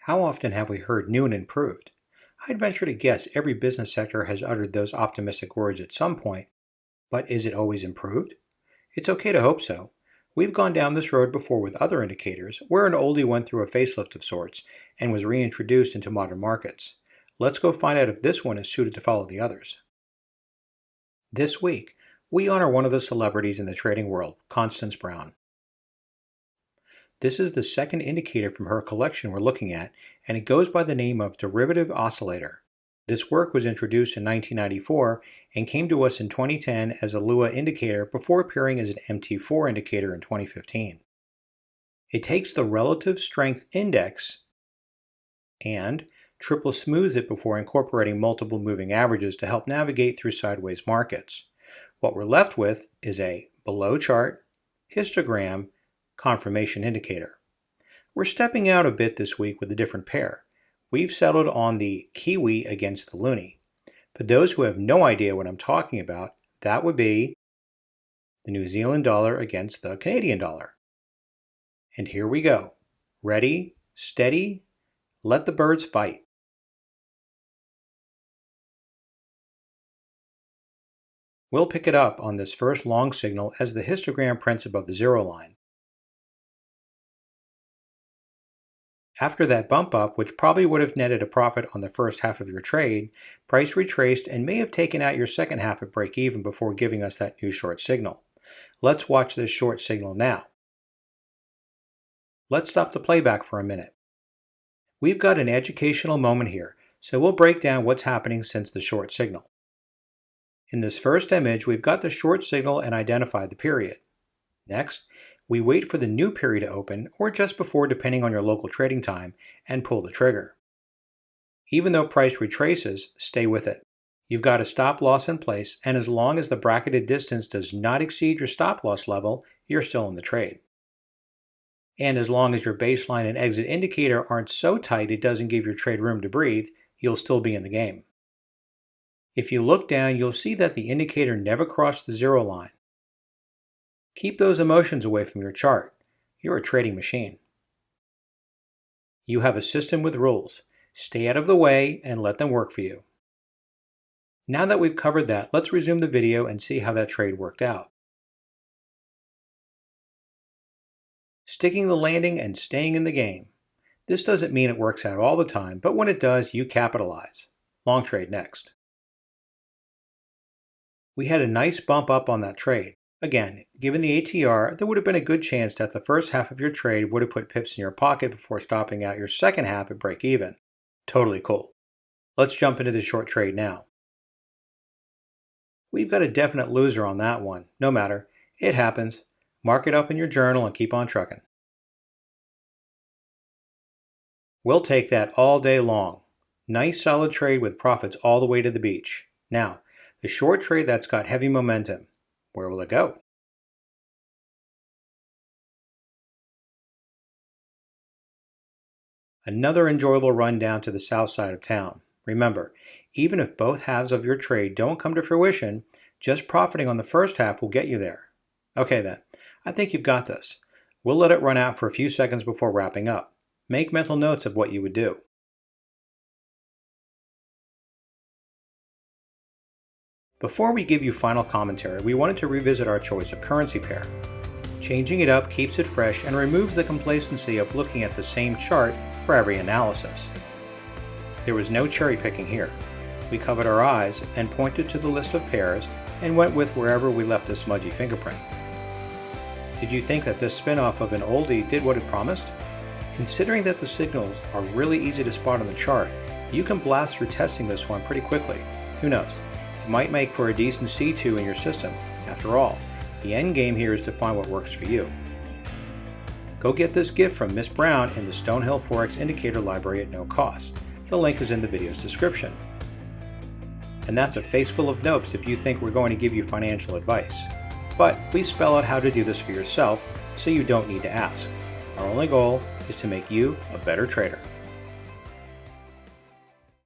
How often have we heard new and improved? I'd venture to guess every business sector has uttered those optimistic words at some point, but is it always improved? It's okay to hope so. We've gone down this road before with other indicators, where an oldie went through a facelift of sorts and was reintroduced into modern markets. Let's go find out if this one is suited to follow the others. This week, we honor one of the celebrities in the trading world, Constance Brown. This is the second indicator from her collection we're looking at, and it goes by the name of Derivative Oscillator. This work was introduced in 1994 and came to us in 2010 as a Lua indicator before appearing as an MT4 indicator in 2015. It takes the relative strength index and triple smooths it before incorporating multiple moving averages to help navigate through sideways markets. What we're left with is a below chart, histogram, confirmation indicator. We're stepping out a bit this week with a different pair. We've settled on the Kiwi against the Loonie. For those who have no idea what I'm talking about, that would be the New Zealand dollar against the Canadian dollar. And here we go. Ready, steady, let the birds fight. We'll pick it up on this first long signal as the histogram prints above the zero line. After that bump up, which probably would have netted a profit on the first half of your trade, price retraced and may have taken out your second half at break even before giving us that new short signal. Let's watch this short signal now. Let's stop the playback for a minute. We've got an educational moment here, so we'll break down what's happening since the short signal. In this first image, we've got the short signal and identified the period. Next, we wait for the new period to open, or just before depending on your local trading time, and pull the trigger. Even though price retraces, stay with it. You've got a stop loss in place, and as long as the bracketed distance does not exceed your stop loss level, you're still in the trade. And as long as your baseline and exit indicator aren't so tight it doesn't give your trade room to breathe, you'll still be in the game. If you look down, you'll see that the indicator never crossed the zero line. Keep those emotions away from your chart. You're a trading machine. You have a system with rules. Stay out of the way and let them work for you. Now that we've covered that, let's resume the video and see how that trade worked out. Sticking the landing and staying in the game. This doesn't mean it works out all the time, but when it does, you capitalize. Long trade next. We had a nice bump up on that trade. Again, given the ATR, there would have been a good chance that the first half of your trade would have put pips in your pocket before stopping out your second half at break even. Totally cool. Let's jump into the short trade now. We've got a definite loser on that one. No matter. It happens. Mark it up in your journal and keep on trucking. We'll take that all day long. Nice solid trade with profits all the way to the beach. Now, the short trade that's got heavy momentum. Where will it go? Another enjoyable run down to the south side of town. Remember, even if both halves of your trade don't come to fruition, just profiting on the first half will get you there. Okay then, I think you've got this. We'll let it run out for a few seconds before wrapping up. Make mental notes of what you would do. Before we give you final commentary, we wanted to revisit our choice of currency pair. Changing it up keeps it fresh and removes the complacency of looking at the same chart for every analysis. There was no cherry picking here. We covered our eyes and pointed to the list of pairs and went with wherever we left a smudgy fingerprint. Did you think that this spinoff of an oldie did what it promised? Considering that the signals are really easy to spot on the chart, you can blast through testing this one pretty quickly. Who knows? It might make for a decent C2 in your system. After all, the end game here is to find what works for you. Go get this gift from Miss Brown in the Stonehill Forex Indicator Library at no cost. The link is in the video's description. And that's a face full of notes if you think we're going to give you financial advice. But we spell out how to do this for yourself, so you don't need to ask. Our only goal is to make you a better trader.